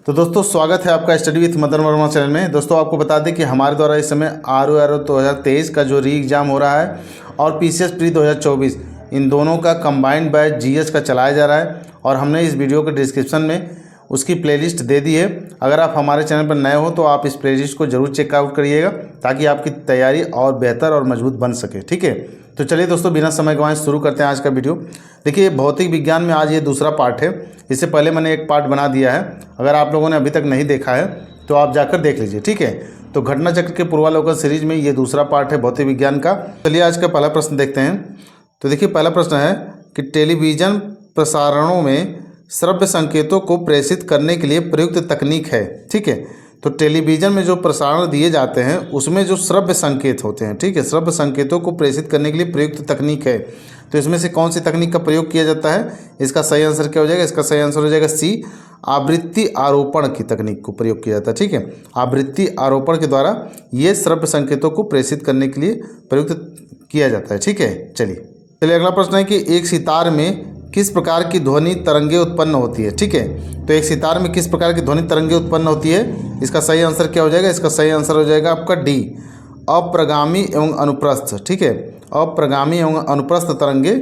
तो दोस्तों स्वागत है आपका study with Madan Verma channel में। दोस्तों आपको बता दें कि हमारे द्वारा इस समय RO 2023 का जो री एग्ज़ाम हो रहा है और PCS प्री 2024 इन दोनों का कंबाइंड बैच GS का चलाया जा रहा है और हमने इस वीडियो के डिस्क्रिप्शन में उसकी प्लेलिस्ट दे दी है। अगर आप हमारे चैनल पर नए हो तो आप इस प्लेलिस्ट को ज़रूर चेकआउट करिएगा ताकि आपकी तैयारी और बेहतर और मजबूत बन सके। ठीक है, तो चलिए दोस्तों बिना समय गंवाए शुरू करते हैं आज का वीडियो। देखिए भौतिक विज्ञान में आज ये दूसरा पार्ट है। इससे पहले मैंने एक पार्ट बना दिया है, अगर आप लोगों ने अभी तक नहीं देखा है तो आप जाकर देख लीजिए। ठीक है, तो घटना चक्र के पूर्वावलोकन सीरीज में ये दूसरा पार्ट है भौतिक विज्ञान का। चलिए आज का पहला प्रश्न देखते हैं। तो देखिए पहला प्रश्न है कि टेलीविज़न प्रसारणों में श्रव्य संकेतों को प्रेषित करने के लिए प्रयुक्त तकनीक है। ठीक है, तो टेलीविज़न में जो प्रसारण दिए जाते हैं उसमें जो श्रव्य संकेत होते हैं, ठीक है, श्रव्य संकेतों को प्रेषित करने के लिए प्रयुक्त तकनीक है। तो इसमें से कौन सी तकनीक का प्रयोग किया जाता है? इसका सही आंसर क्या हो जाएगा? इसका सही आंसर हो जाएगा सी, आवृत्ति आरोपण की तकनीक को प्रयोग किया जाता है। ठीक है, आवृत्ति आरोपण के द्वारा ये श्रव्य संकेतों को प्रेषित करने के लिए प्रयुक्त किया जाता है। ठीक है, चलिए अगला प्रश्न है कि एक सितार में किस प्रकार की ध्वनि तरंगे उत्पन्न होती है? ठीक है, तो एक सितार में किस प्रकार की ध्वनि तरंगे उत्पन्न होती है? इसका सही आंसर क्या हो जाएगा? इसका सही आंसर हो जाएगा आपका डी, अप्रगामी एवं अनुप्रस्थ। ठीक है, अप्रगामी एवं अनुप्रस्थ तरंगे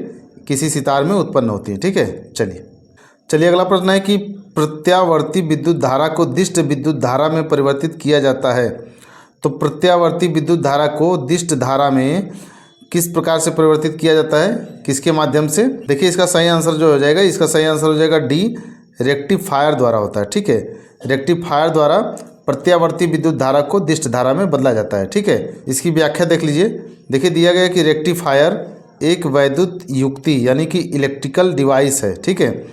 किसी सितार में उत्पन्न होती है। ठीक है, चलिए अगला प्रश्न है कि प्रत्यावर्ती विद्युत धारा को दिष्ट विद्युत धारा में परिवर्तित किया जाता है। तो प्रत्यावर्ती विद्युत धारा को दिष्ट धारा में किस प्रकार से परिवर्तित किया जाता है, किसके माध्यम से? देखिए इसका सही आंसर जो हो जाएगा, इसका सही आंसर हो जाएगा डी, रेक्टिफायर द्वारा होता है। ठीक है, रेक्टिफायर द्वारा प्रत्यावर्ती विद्युत धारा को दिष्ट धारा में बदला जाता है। ठीक है, इसकी व्याख्या देख लीजिए। देखिए दिया गया है कि रेक्टिफायर एक वैद्युत युक्ति यानी कि इलेक्ट्रिकल डिवाइस है। ठीक है,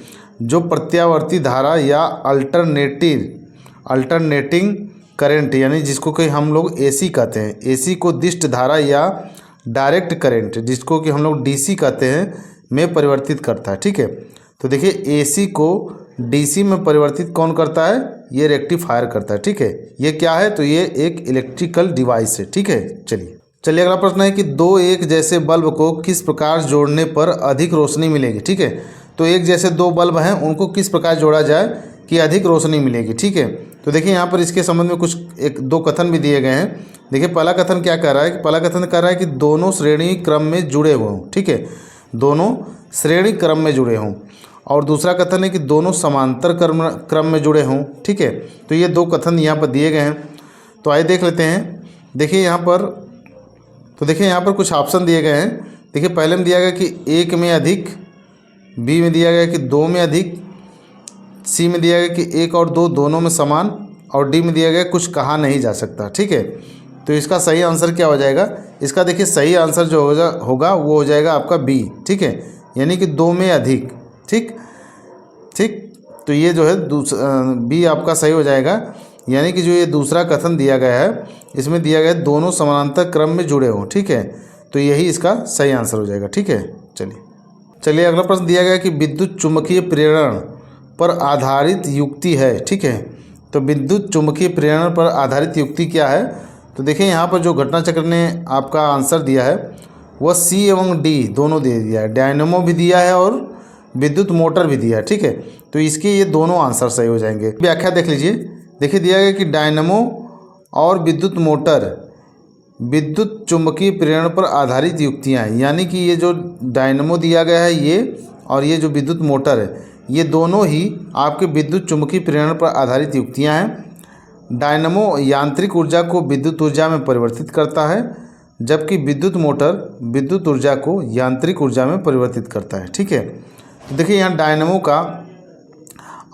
जो प्रत्यावर्ती धारा या अल्टरनेटिंग करंट यानी जिसको कि हम लोग AC कहते हैं, AC को दिष्ट धारा या डायरेक्ट करंट जिसको कि हम लोग DC कहते हैं में परिवर्तित करता है। ठीक है, तो देखिए AC को DC में परिवर्तित कौन करता है? ये रेक्टिफायर करता है। ठीक है, ये क्या है? तो ये एक इलेक्ट्रिकल डिवाइस है। ठीक है, चलिए अगला प्रश्न है कि दो एक जैसे बल्ब को किस प्रकार जोड़ने पर अधिक रोशनी मिलेगी? ठीक है, तो एक जैसे दो बल्ब हैं उनको किस प्रकार जोड़ा जाए कि अधिक रोशनी मिलेगी? ठीक है, तो देखिए यहाँ पर इसके संबंध में कुछ एक दो कथन भी दिए गए हैं। देखिए पहला कथन क्या कह रहा है? पहला कथन कह रहा है कि दोनों श्रेणी क्रम में जुड़े हुए हों। ठीक है, दोनों श्रेणी क्रम में जुड़े हों। और दूसरा कथन है कि दोनों समांतर क्रम में जुड़े हों। ठीक है, तो ये दो कथन यहाँ पर दिए गए हैं। तो आइए देख लेते हैं। देखिए यहाँ पर कुछ ऑप्शन दिए गए हैं। देखिए पहले में दिया गया कि एक में अधिक, बी में दिया गया कि दो में अधिक, सी में दिया गया कि एक और दो दोनों में समान, और डी में दिया गया कुछ कहा नहीं जा सकता। ठीक है, तो इसका सही आंसर क्या हो जाएगा? इसका देखिए सही आंसर जो होगा वो हो जाएगा आपका बी। ठीक है, यानी कि दो में अधिक। ठीक, तो ये जो है बी आपका सही हो जाएगा। यानी कि जो ये दूसरा कथन दिया गया है इसमें दिया गया दोनों समानांतर क्रम में जुड़े हों। ठीक है, तो यही इसका सही आंसर हो जाएगा। ठीक है, चलिए अगला प्रश्न दिया गया कि विद्युत चुम्बकीय प्रेरण पर आधारित युक्ति है। ठीक है, तो विद्युत चुम्बकीय प्रेरण पर आधारित युक्ति क्या है? तो देखिए यहाँ पर जो घटना चक्र ने आपका आंसर दिया है वह सी एवं डी दोनों दे दिया है, डायनेमो भी दिया है और विद्युत मोटर भी दिया है। ठीक है, तो इसके ये दोनों आंसर सही हो जाएंगे। व्याख्या देख लीजिए। देखिए दिया गया कि डायनेमो और विद्युत मोटर विद्युत चुम्बकीय प्रेरण पर आधारित युक्तियाँ हैं। यानी कि ये जो डायनेमो दिया गया है ये और ये जो विद्युत मोटर है ये दोनों ही आपके विद्युत चुम्बकीय प्रेरण पर आधारित युक्तियाँ हैं। डायनेमो यांत्रिक ऊर्जा को विद्युत ऊर्जा में परिवर्तित करता है, जबकि विद्युत मोटर विद्युत ऊर्जा को यांत्रिक ऊर्जा में परिवर्तित करता है। ठीक है, तो देखिए यहाँ डायनेमो का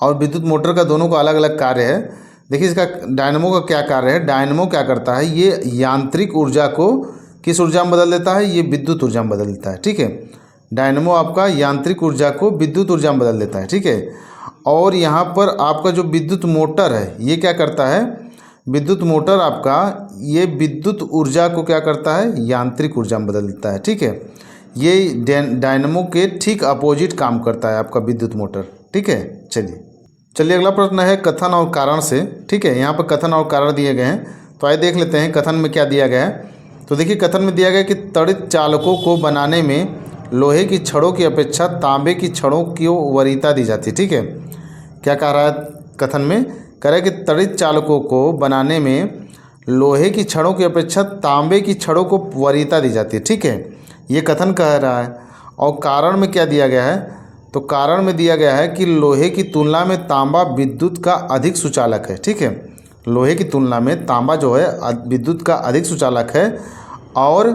और विद्युत मोटर का दोनों का अलग अलग कार्य है। देखिए इसका डायनेमो का क्या कार्य है? डायनेमो क्या करता है? ये यांत्रिक ऊर्जा को किस ऊर्जा में बदल देता है? ये विद्युत ऊर्जा में बदल देता है। ठीक है, डायनेमो आपका यांत्रिक ऊर्जा को विद्युत ऊर्जा में बदल देता है। ठीक है, और यहाँ पर आपका जो विद्युत मोटर है ये क्या करता है? विद्युत मोटर आपका ये विद्युत ऊर्जा को क्या करता है? यांत्रिक ऊर्जा में बदल देता है। ठीक है, ये डायनेमो के ठीक अपोजिट काम करता है आपका विद्युत मोटर। ठीक है, चलिए अगला प्रश्न है कथन और कारण से। ठीक है, यहाँ पर कथन और कारण दिए गए हैं, तो आइए देख लेते हैं कथन में क्या दिया गया है। तो देखिए कथन में दिया गया कि त्वरित चालकों को बनाने में लोहे की छड़ों की अपेक्षा तांबे की छड़ों की वरीयता दी जाती है। ठीक है, क्या कह रहा है? कथन में कह रहा है कि तड़ित चालकों को बनाने में लोहे की छड़ों की अपेक्षा तांबे की छड़ों को वरीयता दी जाती है। ठीक है, ये कथन कह रहा है। और कारण में क्या दिया गया है, तो कारण में दिया गया है कि लोहे की तुलना में तांबा विद्युत का अधिक सुचालक है। ठीक है, लोहे की तुलना में तांबा जो है विद्युत का अधिक सुचालक है और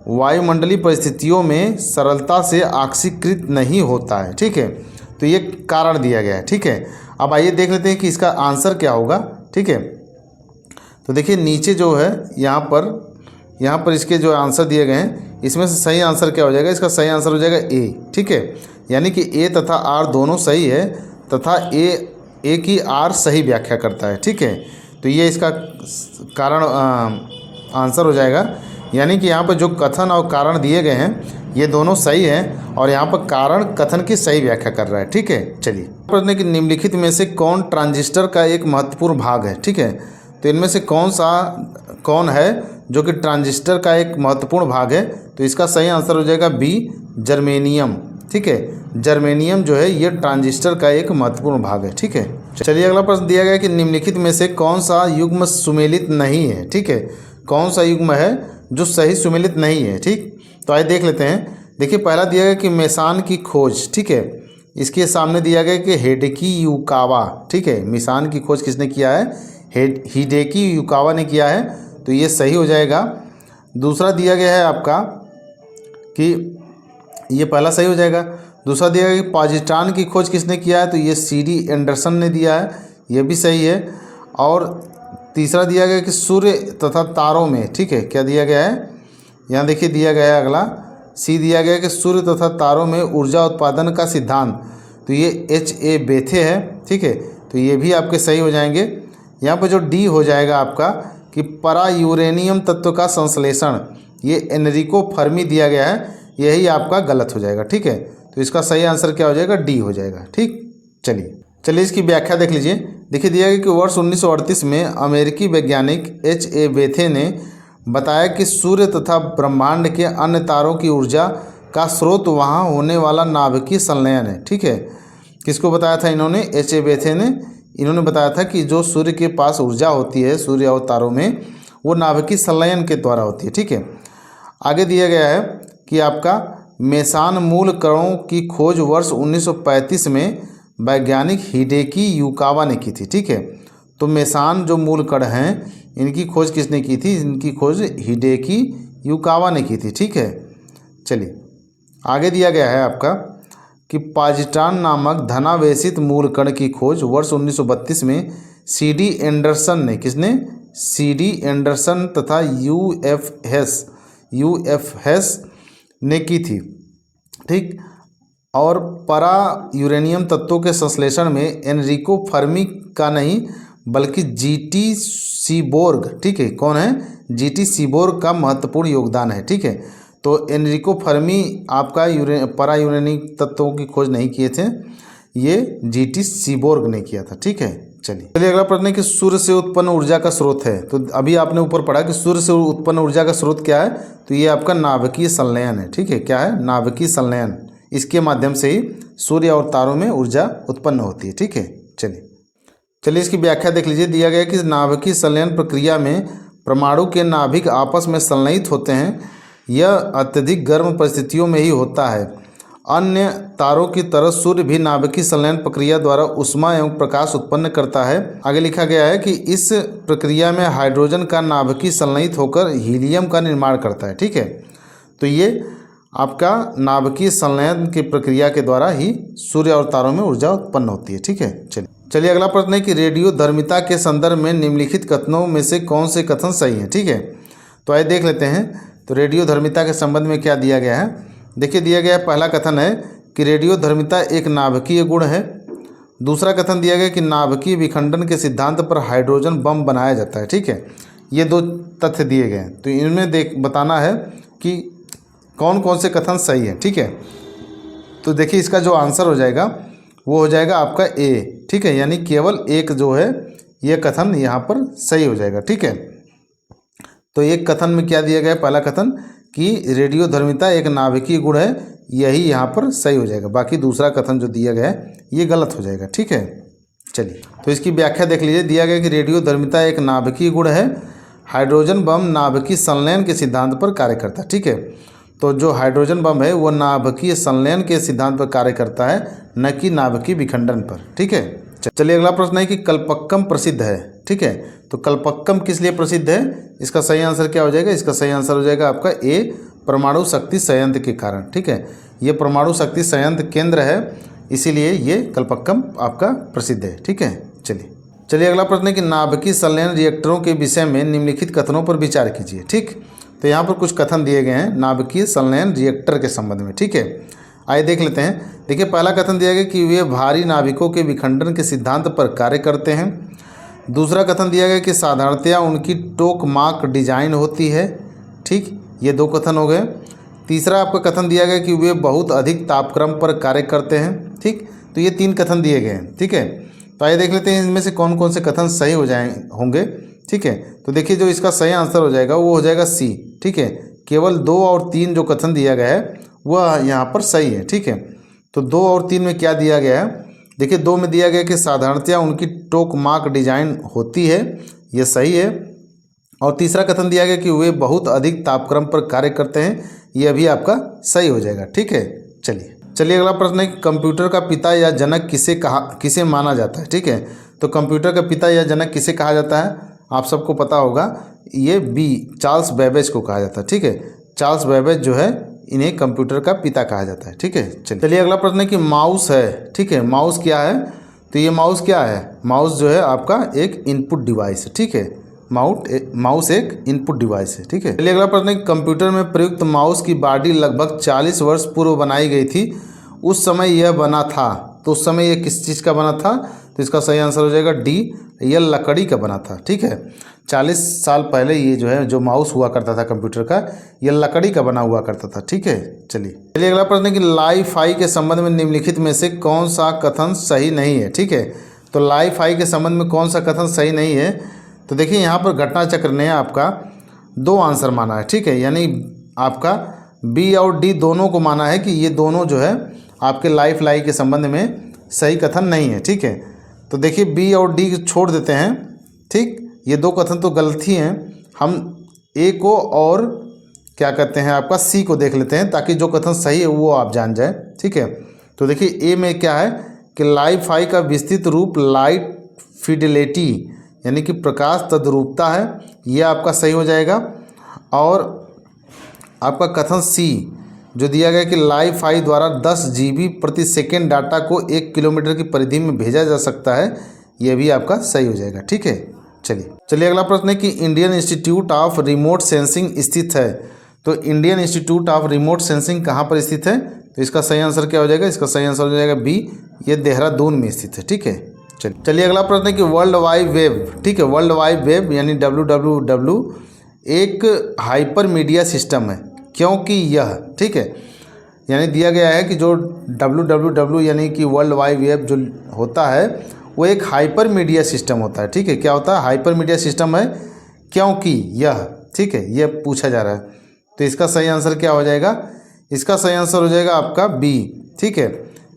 वायुमंडलीय परिस्थितियों में सरलता से ऑक्सीकृत नहीं होता है। ठीक है, तो ये कारण दिया गया है। ठीक है, अब आइए देख लेते हैं कि इसका आंसर क्या होगा। ठीक है, तो देखिए नीचे जो है यहाँ पर इसके जो आंसर दिए गए हैं इसमें से सही आंसर क्या हो जाएगा, इसका सही आंसर हो जाएगा ए। ठीक है, यानी कि ए तथा आर दोनों सही है तथा ए की आर सही व्याख्या करता है। ठीक है, तो ये इसका कारण आंसर हो जाएगा। यानी कि यहाँ पर जो कथन और कारण दिए गए हैं ये दोनों सही हैं और यहाँ पर कारण कथन की सही व्याख्या कर रहा है। ठीक है, चलिए प्रश्न कि निम्नलिखित में से कौन ट्रांजिस्टर का एक महत्वपूर्ण भाग है। ठीक है, तो इनमें से कौन है जो कि ट्रांजिस्टर का एक महत्वपूर्ण भाग है, तो इसका सही आंसर हो जाएगा बी, जर्मेनियम। ठीक है, जर्मेनियम जो है ये ट्रांजिस्टर का एक महत्वपूर्ण भाग है। ठीक है, चलिए अगला प्रश्न दिया गया कि निम्नलिखित में से कौन सा युग्म सुमेलित नहीं है। ठीक है, कौन सा युग्म है जो सही सुमेलित नहीं है। ठीक, तो आइए देख लेते हैं। देखिए पहला दिया गया कि मेसान की खोज। ठीक है, इसके सामने दिया गया कि हिडेकी युकावा। ठीक है, मेसान की खोज किसने किया है, हिडेकी युकावा ने किया है, तो ये सही हो जाएगा। दूसरा दिया गया है आपका कि ये पहला सही हो जाएगा। दूसरा दिया गया कि पॉजिट्रॉन की खोज किसने किया है, तो ये CD एंडरसन ने दिया है, ये भी सही है। और तीसरा दिया गया कि सूर्य तथा तारों में, ठीक है, क्या दिया गया है, यहाँ देखिए दिया गया है अगला सी दिया गया है कि सूर्य तथा तारों में ऊर्जा उत्पादन का सिद्धांत, तो ये H.A. बेथे है। ठीक है, तो ये भी आपके सही हो जाएंगे। यहाँ पर जो डी हो जाएगा आपका कि परा यूरेनियम तत्व का संश्लेषण, ये एनरिको फर्मी दिया गया है, यही आपका गलत हो जाएगा। ठीक है, तो इसका सही आंसर क्या हो जाएगा, डी हो जाएगा। ठीक, चलिए इसकी व्याख्या देख लीजिए। देखिए दिया गया कि वर्ष 1938 में अमेरिकी वैज्ञानिक H.A. बेथे ने बताया कि सूर्य तथा ब्रह्मांड के अन्य तारों की ऊर्जा का स्रोत वहाँ होने वाला नाभिकीय संलयन है। ठीक है, किसको बताया था इन्होंने, H.A. बेथे ने। इन्होंने बताया था कि जो सूर्य के पास ऊर्जा होती है सूर्य और तारों में, वो नाभिकीय संलयन के द्वारा होती है। ठीक है, आगे दिया गया है कि आपका मेसान मूल कणों की खोज वर्ष 1935 में वैज्ञानिक हिडेकी युकावा ने की थी। ठीक है, तो मेसान जो मूल कण हैं इनकी खोज किसने की थी, इनकी खोज हिडेकी युकावा ने की थी। ठीक है, चलिए आगे दिया गया है आपका कि पॉजिट्रॉन नामक धनावेशित मूल कण की खोज वर्ष 1932 में CD एंडरसन ने, किसने, CD एंडरसन तथा UFS ने की थी। ठीक, और परा यूरेनियम तत्वों के संश्लेषण में एनरिको फर्मी का नहीं बल्कि GT सीबोर्ग, ठीक है, कौन है, GT सीबोर्ग का महत्वपूर्ण योगदान है। ठीक है, तो एनरिको फर्मी आपका परा यूरेनियम तत्वों की खोज नहीं किए थे, ये GT सीबोर्ग ने किया था। ठीक है, चलिए अगला प्रश्न है कि सूर्य से उत्पन्न ऊर्जा का स्रोत है। तो अभी आपने ऊपर पढ़ा कि सूर्य से उत्पन्न ऊर्जा का स्रोत क्या है, तो ये आपका नाभिकीय संलयन है। ठीक है, क्या है, नाभिकीय संलयन, इसके माध्यम से ही सूर्य और तारों में ऊर्जा उत्पन्न होती है। ठीक है, चलिए इसकी व्याख्या देख लीजिए। दिया गया कि नाभिकीय संलयन प्रक्रिया में परमाणु के नाभिक आपस में संलयित होते हैं। यह अत्यधिक गर्म परिस्थितियों में ही होता है। अन्य तारों की तरह सूर्य भी नाभिकीय संलयन प्रक्रिया द्वारा ऊष्मा एवं प्रकाश उत्पन्न करता है। आगे लिखा गया है कि इस प्रक्रिया में हाइड्रोजन का नाभिकीय संलयित होकर हीलियम का निर्माण करता है। ठीक है, तो ये आपका नाभिकीय संलयन की प्रक्रिया के द्वारा ही सूर्य और तारों में ऊर्जा उत्पन्न होती है। ठीक है, चलिए अगला प्रश्न है कि रेडियोधर्मिता के संदर्भ में निम्नलिखित कथनों में से कौन से कथन सही हैं। ठीक है, तो आइए देख लेते हैं। तो रेडियोधर्मिता के संबंध में क्या दिया गया है, देखिए दिया गया है, पहला कथन है कि रेडियोधर्मिता एक नाभिकीय गुण है। दूसरा कथन दिया गया कि नाभिकीय विखंडन के सिद्धांत पर हाइड्रोजन बम बनाया जाता है। ठीक है, ये दो तथ्य दिए गए हैं, तो इनमें बताना है कि कौन कौन से कथन सही है। ठीक है, तो देखिए इसका जो आंसर हो जाएगा वो हो जाएगा आपका ए। ठीक है, यानी केवल एक जो है ये कथन यहाँ पर सही हो जाएगा। ठीक है, तो एक कथन में क्या दिया गया है, पहला कथन कि रेडियोधर्मिता एक नाभिकीय गुण है, यही यहाँ पर सही हो जाएगा। बाकी दूसरा कथन जो दिया गया है ये गलत हो जाएगा। ठीक है, चलिए तो इसकी व्याख्या देख लीजिए। दिया गया कि रेडियोधर्मिता एक नाभिकीय गुण है। हाइड्रोजन बम नाभिकीय संलयन के सिद्धांत पर कार्य करता है। ठीक है, तो जो हाइड्रोजन बम है वो नाभिकीय संलयन के सिद्धांत पर कार्य करता है, न कि नाभिकीय विखंडन पर। ठीक है, चलिए अगला प्रश्न है कि कल्पक्कम प्रसिद्ध है। ठीक है, तो कल्पक्कम किस लिए प्रसिद्ध है? इसका सही आंसर क्या हो जाएगा? इसका सही आंसर हो जाएगा आपका ए, परमाणु शक्ति संयंत्र के कारण। ठीक है, ये परमाणु शक्ति संयंत्र केंद्र है, इसीलिए ये कल्पक्कम आपका प्रसिद्ध है। ठीक है, चलिए अगला प्रश्न है कि नाभिकीय संलयन रिएक्टरों के विषय में निम्नलिखित कथनों पर विचार कीजिए। ठीक, तो यहाँ पर कुछ कथन दिए गए हैं नाभिकीय संलयन रिएक्टर के संबंध में। ठीक है, आइए देख लेते हैं। देखिए पहला कथन दिया गया कि वे भारी नाभिकों के विखंडन के सिद्धांत पर कार्य करते हैं। दूसरा कथन दिया गया कि साधारणतया उनकी टोकमाक डिजाइन होती है। ठीक, ये दो कथन हो गए। तीसरा आपका कथन दिया गया कि वे बहुत अधिक तापक्रम पर कार्य करते हैं। ठीक, तो ये 3 कथन दिए गए हैं। ठीक है, तो आइए देख लेते हैं इनमें से कौन कौन से कथन सही होंगे। ठीक है, तो देखिए जो इसका सही आंसर हो जाएगा वो हो जाएगा सी। ठीक है, केवल 2 और 3 जो कथन दिया गया है वह यहाँ पर सही है। ठीक है, तो 2 और 3 में क्या दिया गया है? देखिए 2 में दिया गया कि साधारणतया उनकी टोकमाक डिजाइन होती है, ये सही है। और तीसरा कथन दिया गया कि वे बहुत अधिक तापक्रम पर कार्य करते हैं, यह भी आपका सही हो जाएगा। ठीक है, चलिए अगला प्रश्न है कि कंप्यूटर का पिता या जनक किसे माना जाता है? ठीक है, तो कंप्यूटर का पिता या जनक किसे कहा जाता है? आप सबको पता होगा, ये चार्ल्स बेबेज को कहा जाता है। ठीक है, चार्ल्स बेबेज जो है इन्हें कंप्यूटर का पिता कहा जाता है। ठीक है, चलिए अगला प्रश्न है कि माउस है। ठीक है, माउस क्या है? तो ये माउस क्या है? माउस जो है आपका एक इनपुट डिवाइस है। ठीक है, माउस एक इनपुट डिवाइस है। ठीक है, चलिए अगला प्रश्न है कि कंप्यूटर में प्रयुक्त माउस की बॉडी लगभग 40 वर्ष पूर्व बनाई गई थी। उस समय यह बना था, तो उस समय यह किस चीज़ का बना था? तो इसका सही आंसर हो जाएगा डी, यह लकड़ी का बना था। ठीक है, 40 साल पहले ये जो माउस हुआ करता था कंप्यूटर का, यह लकड़ी का बना हुआ करता था। ठीक है, चलिए अगला प्रश्न है कि लाइ-फाई के संबंध में निम्नलिखित में से कौन सा कथन सही नहीं है? ठीक है, तो लाइ-फाई के संबंध में कौन सा कथन सही नहीं है? तो देखिए यहाँ पर घटना चक्र ने आपका 2 आंसर माना है। ठीक है, यानी आपका बी और डी दोनों को माना है कि ये दोनों जो है आपके लाइ के संबंध में सही कथन नहीं है। ठीक है, तो देखिए बी और डी छोड़ देते हैं। ठीक, ये 2 कथन तो गलती हैं। हम ए को और क्या कहते हैं आपका सी को देख लेते हैं, ताकि जो कथन सही है वो आप जान जाए। ठीक है, तो देखिए ए में क्या है कि लाइ-फाई का विस्तृत रूप लाइट फिडेलिटी यानी कि प्रकाश तद्रुपता है, यह आपका सही हो जाएगा। और आपका कथन सी जो दिया गया कि लाइ-फाई द्वारा 10 GB प्रति सेकेंड डाटा को 1 किलोमीटर की परिधि में भेजा जा सकता है, यह भी आपका सही हो जाएगा। ठीक है, चलिए अगला प्रश्न है कि Indian institute of remote sensing स्थित है। तो Indian institute of remote sensing कहाँ पर स्थित है? तो इसका सही आंसर क्या हो जाएगा? इसका सही आंसर हो जाएगा बी, ये देहरादून में स्थित है। ठीक है, चलिए अगला प्रश्न है कि वर्ल्ड वाइड वेब। ठीक है, वर्ल्ड वाइड वेब यानी WWW एक हाइपर मीडिया सिस्टम है, क्योंकि यह ठीक है यानी दिया गया है कि जो WWW यानी कि वर्ल्ड वाइड वेब जो होता है वो एक हाइपर मीडिया सिस्टम होता है। ठीक है, क्या होता है? हाइपर मीडिया सिस्टम है, क्योंकि यह ठीक है यह पूछा जा रहा है। तो इसका सही आंसर क्या हो जाएगा? इसका सही आंसर हो जाएगा आपका बी। ठीक है,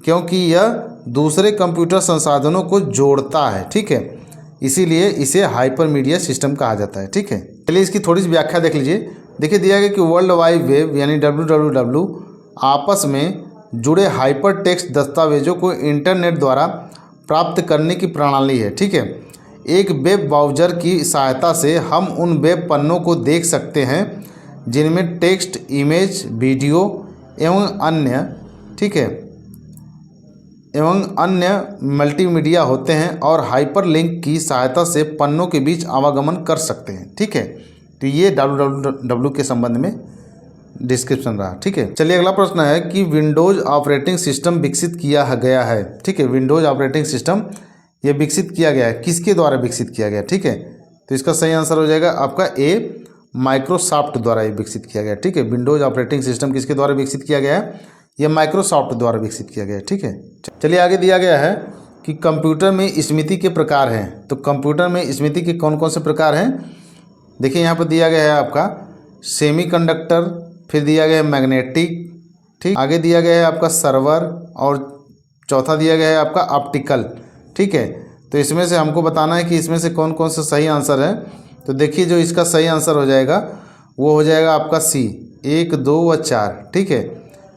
क्योंकि यह दूसरे कंप्यूटर संसाधनों को जोड़ता है। ठीक है, इसीलिए इसे हाइपर मीडिया सिस्टम कहा जाता है। ठीक है, चलिए इसकी थोड़ी सी व्याख्या देख लीजिए। देखिए दिया गया कि वर्ल्ड वाइड वेब यानी WWW आपस में जुड़े हाइपर टेक्स्ट दस्तावेजों को इंटरनेट द्वारा प्राप्त करने की प्रणाली है। ठीक है, एक वेब ब्राउज़र की सहायता से हम उन वेब पन्नों को देख सकते हैं जिनमें टेक्स्ट, इमेज, वीडियो एवं अन्य मल्टीमीडिया होते हैं और हाइपरलिंक की सहायता से पन्नों के बीच आवागमन कर सकते हैं। ठीक है, तो ये WWW के संबंध में डिस्क्रिप्शन रहा। ठीक है, चलिए अगला प्रश्न है कि विंडोज़ ऑपरेटिंग सिस्टम विकसित किया गया है। ठीक है, विंडोज़ ऑपरेटिंग सिस्टम ये विकसित किया गया है, किसके द्वारा विकसित किया गया? ठीक है, तो इसका सही आंसर हो जाएगा आपका ए, माइक्रोसॉफ्ट द्वारा ये विकसित किया गया। ठीक है, विंडोज़ ऑपरेटिंग सिस्टम किसके द्वारा विकसित किया गया है? यह माइक्रोसॉफ्ट द्वारा विकसित किया गया है। ठीक है, चलिए आगे दिया गया है कि कंप्यूटर में स्मृति के प्रकार हैं। तो कंप्यूटर में स्मृति के कौन कौन से प्रकार हैं? देखिए यहाँ पर दिया गया है आपका सेमीकंडक्टर, फिर दिया गया है मैग्नेटिक, ठीक, आगे दिया गया है आपका सर्वर और चौथा दिया गया है आपका ऑप्टिकल। ठीक है, तो तो इसमें से हमको बताना है कि इसमें से कौन कौन सा सही आंसर है। तो देखिए जो इसका सही आंसर हो जाएगा वो हो जाएगा आपका सी, 1, 2 व 4। ठीक है,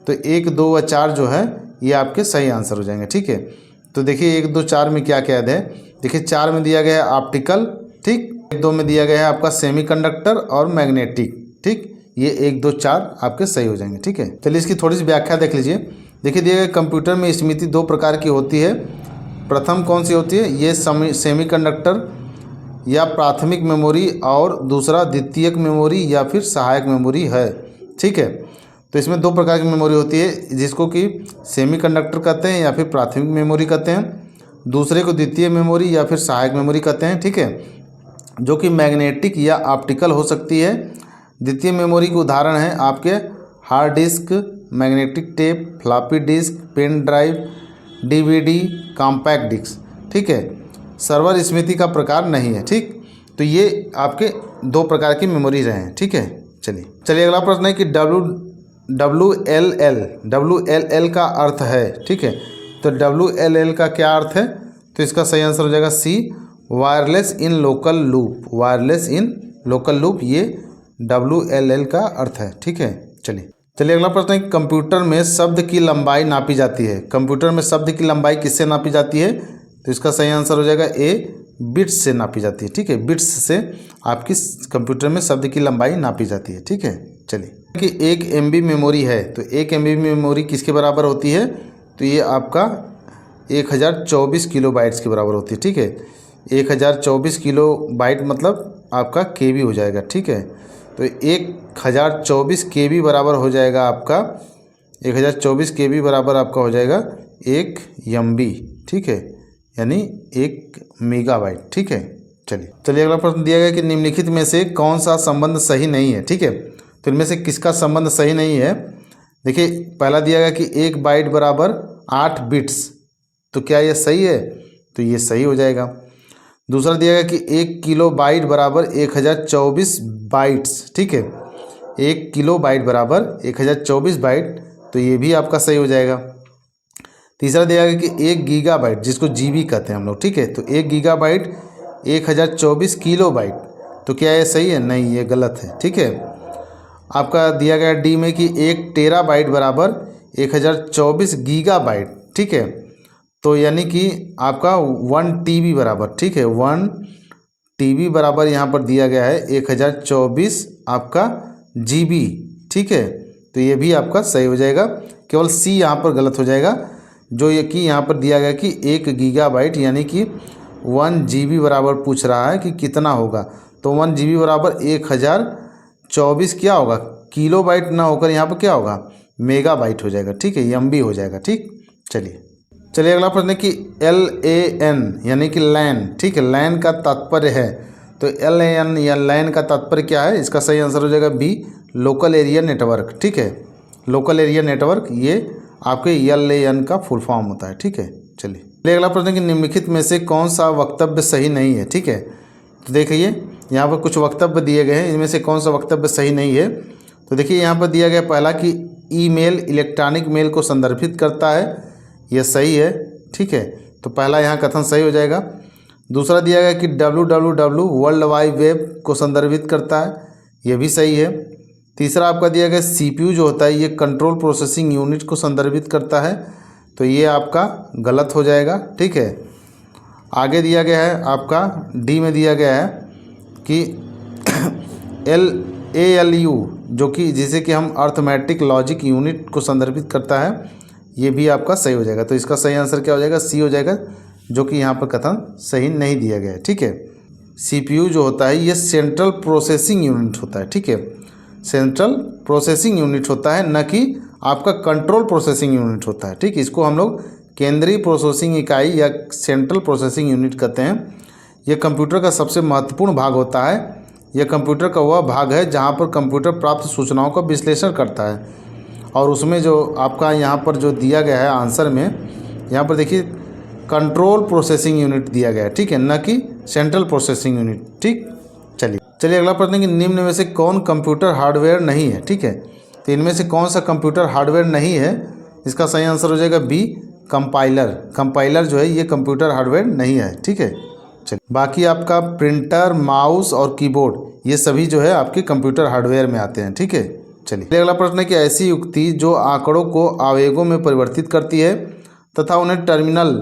तो 1, 2 व 4 जो है ये आपके सही आंसर हो जाएंगे। ठीक है, तो देखिए 1, 2, 4 में क्या क्या है। देखिए 4 में दिया गया है ऑप्टिकल, ठीक, 1, 2 में दिया गया है आपका सेमीकंडक्टर और मैग्नेटिक। ठीक, ये 1, 2, 4 आपके सही हो जाएंगे। ठीक है, चलिए इसकी थोड़ी सी व्याख्या देख लीजिए। देखिए दिया गया कंप्यूटर में स्मृति 2 प्रकार की होती है। प्रथम कौन सी होती है, ये सेमीकंडक्टर या प्राथमिक मेमोरी, और दूसरा द्वितीयक मेमोरी या फिर सहायक मेमोरी है। ठीक है, तो इसमें 2 प्रकार की मेमोरी होती है, जिसको कि सेमीकंडक्टर कहते हैं या फिर प्राथमिक मेमोरी कहते हैं, दूसरे को द्वितीय मेमोरी या फिर सहायक मेमोरी कहते हैं। ठीक है, जो कि मैग्नेटिक या ऑप्टिकल हो सकती है। द्वितीय मेमोरी के उदाहरण हैं आपके hard disk, magnetic tape, floppy disk, pen drive, DVD, compact disk. ठीक है, सर्वर स्मृति का प्रकार नहीं है। ठीक, तो ये आपके 2 प्रकार की मेमोरी रहे हैं। ठीक है, चलिए अगला प्रश्न है कि WLL का अर्थ है। ठीक है, तो WLL का क्या अर्थ है, तो इसका सही आंसर हो जाएगा C, wireless in local loop. Wireless in local loop, ये WLL का अर्थ है। ठीक है, चलिए अगला प्रश्न है कि कंप्यूटर में शब्द की लंबाई नापी जाती है। कंप्यूटर में शब्द की लंबाई किससे नापी जाती है, तो इसका सही आंसर हो जाएगा ए, बिट्स से नापी जाती है। ठीक है, बिट्स से आपकी कंप्यूटर में शब्द की लंबाई नापी जाती है। ठीक है, चलिए कि 1 MB मेमोरी है, तो 1 MB मेमोरी किसके बराबर होती है, तो ये आपका 1024 किलोबाइट्स के बराबर होती है। ठीक है, 1024 किलोबाइट मतलब आपका KB हो जाएगा। ठीक है, तो 1024 KB बराबर हो जाएगा आपका 1024 KB बराबर आपका हो जाएगा 1 MB। ठीक है, यानी 1 मेगाबाइट। ठीक है, चलिए अगला प्रश्न दिया गया कि निम्नलिखित में से कौन सा संबंध सही नहीं है। ठीक है, तो इनमें से किसका संबंध सही नहीं है। देखिए पहला दिया गया कि 1 बाइट बराबर 8 बिट्स, तो क्या ये सही है, तो ये सही हो जाएगा। दूसरा दिया गया कि 1 किलोबाइट बराबर 1024 बाइट्स। ठीक है, 1 किलोबाइट बराबर 1024 बाइट, तो ये भी आपका सही हो जाएगा। तीसरा दिया गया कि 1 गीगाबाइट, जिसको GB कहते हैं हम लोग। ठीक है, तो 1 गीगाबाइट 1024 किलोबाइट, तो क्या ये सही है, नहीं ये गलत है। ठीक है, आपका दिया गया D में कि 1 टेराबाइट बराबर 1024 गीगाबाइट। ठीक है, तो यानी कि आपका 1 TB बराबर, ठीक है, 1 TB बराबर यहाँ पर दिया गया है 1024 आपका GB। ठीक है, तो ये भी आपका सही हो जाएगा, केवल C यहाँ पर गलत हो जाएगा, जो ये कि यहाँ पर दिया गया कि 1 गीगाबाइट यानी कि 1 GB बराबर पूछ रहा है कि कितना होगा, तो 1 GB बराबर 1024 क्या होगा, किलोबाइट ना होकर यहाँ पर क्या होगा, मेगाबाइट हो जाएगा। ठीक है, MB हो जाएगा। ठीक, चलिए अगला प्रश्न है कि LAN यानी कि लैन। ठीक है, लैन का तात्पर्य है, तो LAN या लैन का तात्पर्य क्या है, इसका सही आंसर हो जाएगा B, लोकल एरिया नेटवर्क। ठीक है, लोकल एरिया नेटवर्क ये आपके LAN का फुल फॉर्म होता है। ठीक है, चलिए अगला प्रश्न है कि निम्नलिखित में से कौन सा वक्तव्य सही नहीं है। ठीक है, तो देखिए यहाँ पर कुछ वक्तव्य दिए गए हैं, इनमें से कौन सा वक्तव्य सही नहीं है। तो देखिए यहाँ पर दिया गया पहला कि ईमेल इलेक्ट्रॉनिक मेल को संदर्भित करता है, यह सही है। ठीक है, तो पहला यहाँ कथन सही हो जाएगा। दूसरा दिया गया कि www वर्ल्ड वाइड वेब को संदर्भित करता है, यह भी सही है। तीसरा आपका दिया गया CPU जो होता है ये कंट्रोल प्रोसेसिंग यूनिट को संदर्भित करता है, तो ये आपका गलत हो जाएगा। ठीक है, आगे दिया गया है आपका D में दिया गया है कि ALU जो कि जिसे कि हम अर्थमेटिक लॉजिक यूनिट को संदर्भित करता है, ये भी आपका सही हो जाएगा। तो इसका सही आंसर क्या हो जाएगा, C हो जाएगा, जो कि यहाँ पर कथन सही नहीं दिया गया है। ठीक है, CPU जो होता है ये सेंट्रल प्रोसेसिंग यूनिट होता है। ठीक है, सेंट्रल प्रोसेसिंग यूनिट होता है, न कि आपका कंट्रोल प्रोसेसिंग यूनिट होता है। ठीक, इसको हम लोग केंद्रीय प्रोसेसिंग इकाई या सेंट्रल प्रोसेसिंग यूनिट कहते हैं। यह कंप्यूटर का सबसे महत्वपूर्ण भाग होता है। यह कंप्यूटर का वह भाग है जहाँ पर कंप्यूटर प्राप्त सूचनाओं का विश्लेषण करता है, और उसमें जो आपका यहाँ पर जो दिया गया है आंसर में, यहाँ पर देखिए कंट्रोल प्रोसेसिंग यूनिट दिया गया है। ठीक है, न कि सेंट्रल प्रोसेसिंग यूनिट। ठीक, चलिए अगला प्रश्न है कि निम्न में से कौन कंप्यूटर हार्डवेयर नहीं है। ठीक है, तो इनमें से कौन सा कंप्यूटर हार्डवेयर नहीं है, इसका सही आंसर हो जाएगा B, कंपाइलर जो है ये कंप्यूटर हार्डवेयर नहीं है, ठीक है। चलिए, बाकी आपका प्रिंटर, माउस और कीबोर्ड ये सभी जो है आपके कंप्यूटर हार्डवेयर में आते हैं, ठीक है। चलिए, अगला प्रश्न है कि ऐसी युक्ति जो आंकड़ों को आवेगों में परिवर्तित करती है तथा उन्हें टर्मिनल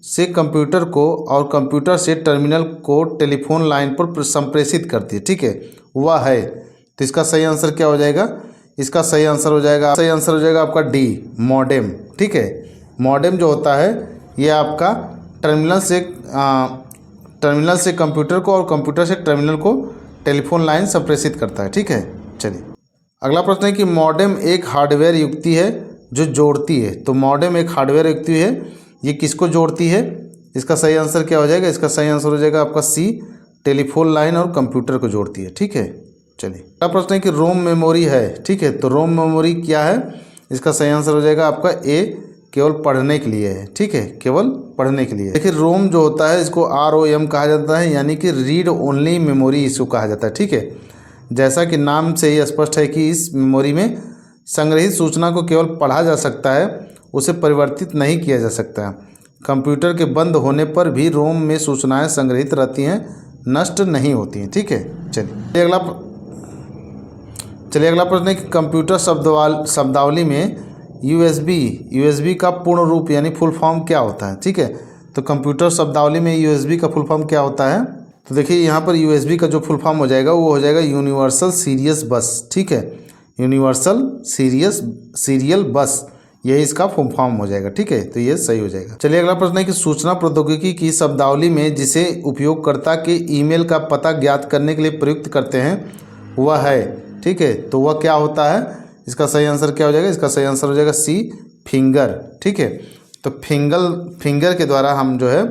से कंप्यूटर को और कंप्यूटर से टर्मिनल को टेलीफोन लाइन पर संप्रेषित करती है, ठीक है, वह है। तो इसका सही आंसर क्या हो जाएगा? इसका सही आंसर हो जाएगा आपका डी, मॉडेम, ठीक है। मॉडेम जो होता है ये आपका टर्मिनल से कंप्यूटर को और कंप्यूटर से टर्मिनल को टेलीफोन लाइन संप्रेषित करता है, ठीक है। चलिए, अगला प्रश्न है कि मॉडेम एक हार्डवेयर युक्ति है जो जोड़ती है। तो मॉडेम एक हार्डवेयर युक्ति है, ये किसको जोड़ती है? इसका सही आंसर क्या हो जाएगा? इसका सही आंसर हो जाएगा आपका सी, टेलीफोन लाइन और कंप्यूटर को जोड़ती है, ठीक है। चलिए, अगला प्रश्न है कि रोम मेमोरी है, ठीक है। तो रोम मेमोरी क्या है? इसका सही आंसर हो जाएगा आपका ए, केवल पढ़ने के लिए है, ठीक है, केवल पढ़ने के लिए। देखिए, रोम जो होता है इसको ROM कहा जाता है, यानी कि रीड ओनली मेमोरी इसको कहा जाता है, ठीक है। जैसा कि नाम से ही स्पष्ट है कि इस मेमोरी में संग्रहित सूचना को केवल पढ़ा जा सकता है, उसे परिवर्तित नहीं किया जा सकता है। कंप्यूटर के बंद होने पर भी रोम में सूचनाएं संग्रहित रहती हैं, नष्ट नहीं होती हैं, ठीक है। चलिए, अगला प्रश्न है कि कंप्यूटर शब्दावली में USB का पूर्ण रूप यानी फुल फॉर्म क्या होता है, ठीक है। तो कंप्यूटर शब्दावली में USB का फुल फॉर्म क्या होता है? तो देखिए, यहाँ पर USB का जो फुल फॉर्म हो जाएगा वो हो जाएगा यूनिवर्सल सीरियस बस, ठीक है। यूनिवर्सल सीरियल बस, यही इसका फुल फॉर्म हो जाएगा, ठीक है। तो ये सही हो जाएगा। चलिए, अगला प्रश्न है कि सूचना प्रौद्योगिकी की शब्दावली में जिसे उपयोगकर्ता के ईमेल का पता ज्ञात करने के लिए प्रयुक्त करते हैं वह है, ठीक है। तो वह क्या होता है? इसका सही आंसर क्या हो जाएगा? इसका सही आंसर हो जाएगा सी, फिंगर, ठीक है। तो फिंगर के द्वारा हम जो है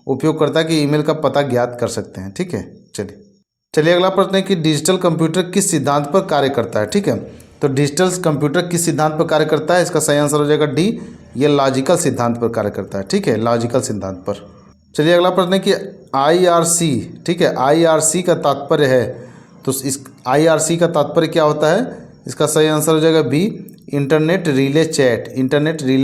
उपयोगकर्ता के ईमेल का पता ज्ञात कर सकते हैं, ठीक है। चलिए, अगला प्रश्न है कि डिजिटल कंप्यूटर किस सिद्धांत पर कार्य करता है, ठीक है। तो डिजिटल कंप्यूटर किस सिद्धांत पर कार्य करता है? इसका सही आंसर हो जाएगा डी, ये लॉजिकल सिद्धांत पर कार्य करता है, ठीक है, लॉजिकल सिद्धांत पर। चलिए, अगला प्रश्न है कि IRC, ठीक है, IRC का तात्पर्य है। तो इस IRC का तात्पर्य क्या होता है? इसका सही आंसर हो जाएगा बी, इंटरनेट रिले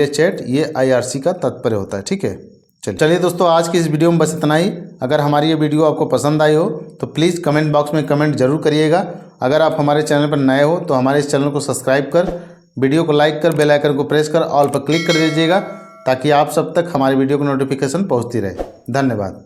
चैट, ये IRC का तात्पर्य होता है, ठीक है। चलिए दोस्तों, आज की इस वीडियो में बस इतना ही। अगर हमारी ये वीडियो आपको पसंद आई हो तो प्लीज़ कमेंट बॉक्स में कमेंट जरूर करिएगा। अगर आप हमारे चैनल पर नए हो तो हमारे इस चैनल को सब्सक्राइब कर, वीडियो को लाइक कर, बेल आइकन को प्रेस कर ऑल पर क्लिक कर दीजिएगा, ताकि आप सब तक हमारी वीडियो की नोटिफिकेशन पहुँचती रहे। धन्यवाद।